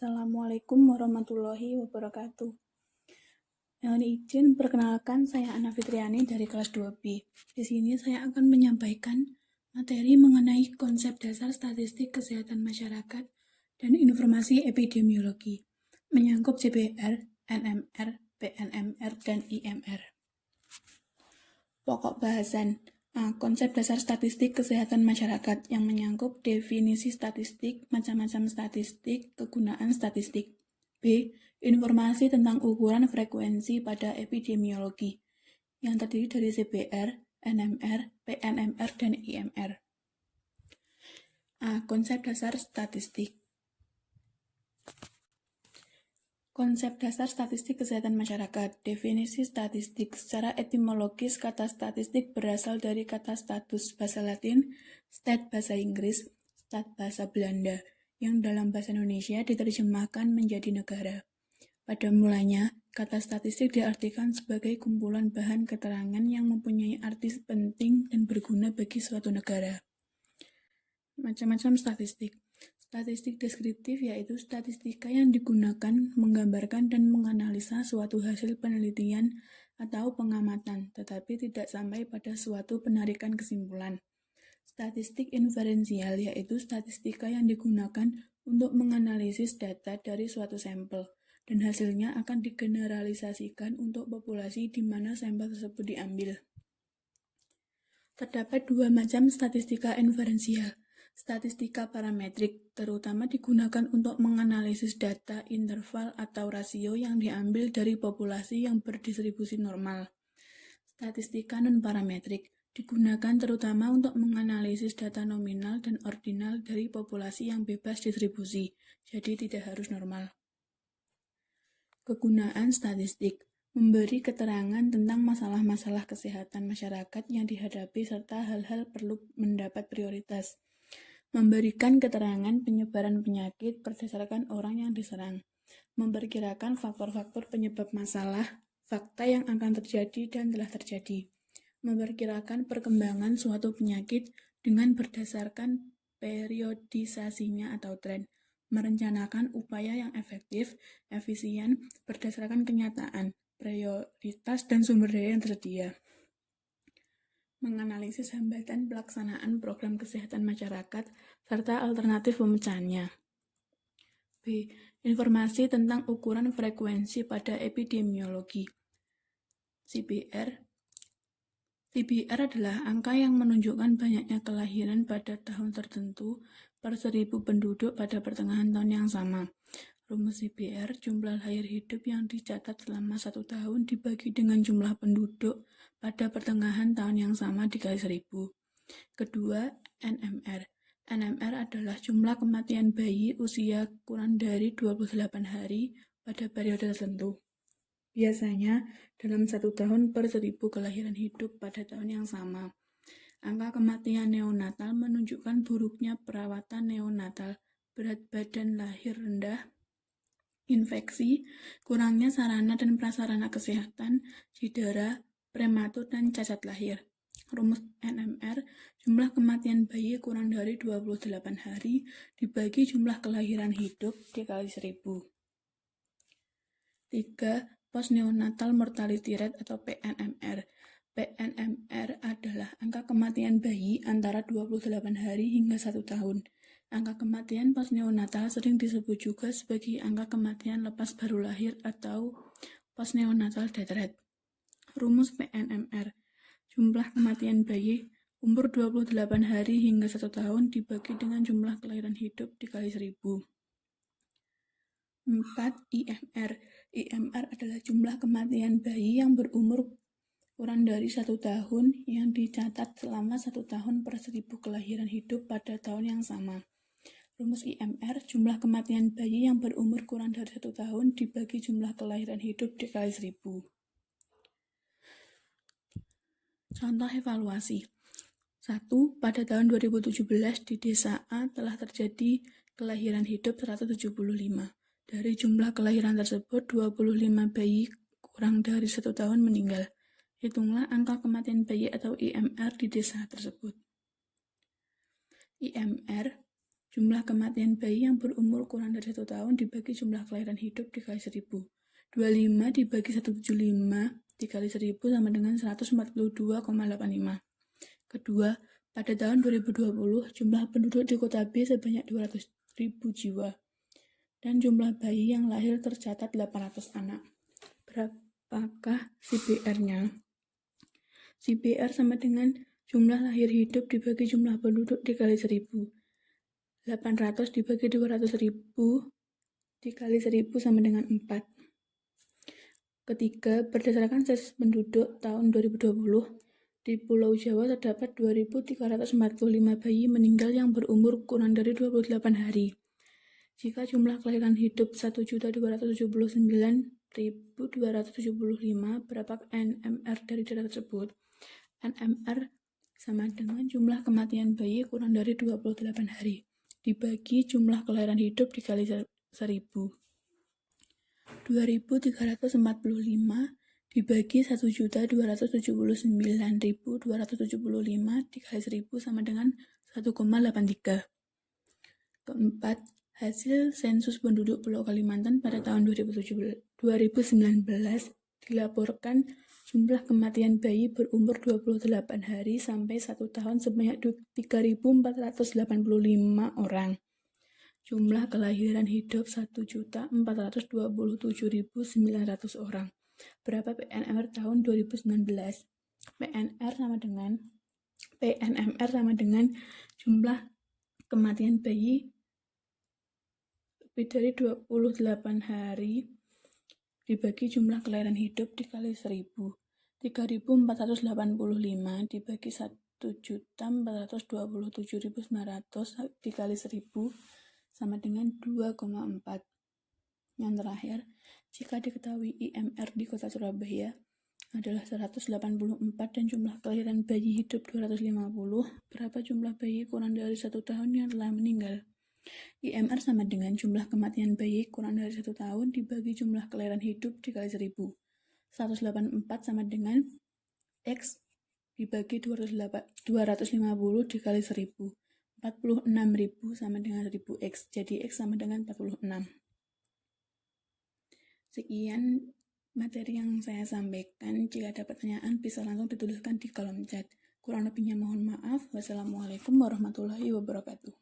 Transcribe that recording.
Assalamualaikum warahmatullahi wabarakatuh. Mohon izin perkenalkan, saya Ana Fitriani dari kelas 2B. Di sini saya akan menyampaikan materi mengenai konsep dasar statistik kesehatan masyarakat dan informasi epidemiologi, menyangkut CBR, NMR, PNMR, dan IMR. Pokok bahasan. Konsep dasar statistik kesehatan masyarakat yang menyangkut definisi statistik, macam-macam statistik, kegunaan statistik. B. Informasi tentang ukuran frekuensi pada epidemiologi yang terdiri dari CBR, NMR, PNMR, dan IMR. Konsep dasar statistik. Konsep dasar statistik kesehatan masyarakat. Definisi statistik. Secara etimologis, kata statistik berasal dari kata status bahasa Latin, stat bahasa Inggris, stat bahasa Belanda, yang dalam bahasa Indonesia diterjemahkan menjadi negara. Pada mulanya, kata statistik diartikan sebagai kumpulan bahan keterangan yang mempunyai arti penting dan berguna bagi suatu negara. Macam-macam statistik. Statistik deskriptif yaitu statistika yang digunakan menggambarkan dan menganalisa suatu hasil penelitian atau pengamatan, tetapi tidak sampai pada suatu penarikan kesimpulan. Statistik inferensial yaitu statistika yang digunakan untuk menganalisis data dari suatu sampel, dan hasilnya akan digeneralisasikan untuk populasi di mana sampel tersebut diambil. Terdapat dua macam statistika inferensial. Statistika parametrik terutama digunakan untuk menganalisis data interval atau rasio yang diambil dari populasi yang berdistribusi normal. Statistika non-parametrik digunakan terutama untuk menganalisis data nominal dan ordinal dari populasi yang bebas distribusi, jadi tidak harus normal. Kegunaan statistik memberi keterangan tentang masalah-masalah kesehatan masyarakat yang dihadapi serta hal-hal perlu mendapat prioritas. Memberikan keterangan penyebaran penyakit berdasarkan orang yang diserang. Memperkirakan faktor-faktor penyebab masalah, fakta yang akan terjadi dan telah terjadi. Memperkirakan perkembangan suatu penyakit dengan berdasarkan periodisasinya atau tren. Merencanakan upaya yang efektif, efisien, berdasarkan kenyataan, prioritas, dan sumber daya yang tersedia. Menganalisis hambatan pelaksanaan program kesehatan masyarakat serta alternatif pemecahannya. B. Informasi tentang ukuran frekuensi pada epidemiologi. CBR adalah angka yang menunjukkan banyaknya kelahiran pada tahun tertentu per 1000 penduduk pada pertengahan tahun yang sama. Rumus CBR, jumlah lahir hidup yang dicatat selama 1 tahun dibagi dengan jumlah penduduk pada pertengahan tahun yang sama dikali 1000. Kedua, NMR. NMR adalah jumlah kematian bayi usia kurang dari 28 hari pada periode tertentu. Biasanya dalam 1 tahun per 1000 kelahiran hidup pada tahun yang sama. Angka kematian neonatal menunjukkan buruknya perawatan neonatal, berat badan lahir rendah, infeksi, kurangnya sarana dan prasarana kesehatan, cedera, prematur, dan cacat lahir. Rumus NMR, jumlah kematian bayi kurang dari 28 hari dibagi jumlah kelahiran hidup dikali 1000. 3. Postneonatal mortality rate atau PNMR. PNMR adalah angka kematian bayi antara 28 hari hingga 1 tahun. Angka kematian postneonatal sering disebut juga sebagai angka kematian lepas baru lahir atau postneonatal death rate. Rumus PNMR, jumlah kematian bayi umur 28 hari hingga 1 tahun dibagi dengan jumlah kelahiran hidup dikali 1000. 4. IMR. IMR adalah jumlah kematian bayi yang berumur kurang dari 1 tahun yang dicatat selama 1 tahun per 1000 kelahiran hidup pada tahun yang sama. Rumus IMR, jumlah kematian bayi yang berumur kurang dari 1 tahun dibagi jumlah kelahiran hidup dikali 1000. Contoh evaluasi. 1. Pada tahun 2017 di desa A telah terjadi kelahiran hidup 175. Dari jumlah kelahiran tersebut, 25 bayi kurang dari 1 tahun meninggal. Hitunglah angka kematian bayi atau IMR di desa tersebut. IMR Jumlah kematian bayi yang berumur kurang dari 1 tahun dibagi jumlah kelahiran hidup dikali 1000. 25 dibagi 175 dikali 1000 sama dengan 142,85. Kedua, pada tahun 2020, jumlah penduduk di kota B sebanyak 200.000 jiwa. Dan jumlah bayi yang lahir tercatat 800 anak. Berapakah CPR-nya? CPR sama dengan jumlah lahir hidup dibagi jumlah penduduk dikali 1000. 800 dibagi 200.000 dikali 1000 sama dengan 4. Ketiga, berdasarkan sensus penduduk tahun 2020, di Pulau Jawa terdapat 2.345 bayi meninggal yang berumur kurang dari 28 hari. Jika jumlah kelahiran hidup 1.279.275, berapa NMR dari data tersebut? NMR sama dengan jumlah kematian bayi kurang dari 28 hari dibagi jumlah kelahiran hidup dikali 1000. 2.345 dibagi 1.279.275 dikali 1000 sama dengan 1,83. Keempat, hasil sensus penduduk Pulau Kalimantan pada tahun 2019 dilaporkan jumlah kematian bayi berumur 28 hari sampai 1 tahun sebanyak 3.485 orang. Jumlah kelahiran hidup 1.427.900 orang. Berapa PNMR tahun 2019? PNMR sama dengan jumlah kematian bayi lebih dari 28 hari dibagi jumlah kelahiran hidup dikali 1000. 3.485 dibagi 1.427.900 dikali 1000 sama dengan 2,4. Yang terakhir, jika diketahui IMR di kota Surabaya adalah 184 dan jumlah kelahiran bayi hidup 250, berapa jumlah bayi kurang dari 1 tahun yang telah meninggal? IMR sama dengan jumlah kematian bayi kurang dari 1 tahun dibagi jumlah kelahiran hidup dikali 1000. 184 sama dengan X dibagi 250 dikali 1000. 46.000 sama dengan 1000X, jadi X sama dengan 46. Sekian materi yang saya sampaikan. Jika ada pertanyaan bisa langsung dituliskan di kolom chat. Kurang lebihnya mohon maaf. Wassalamualaikum warahmatullahi wabarakatuh.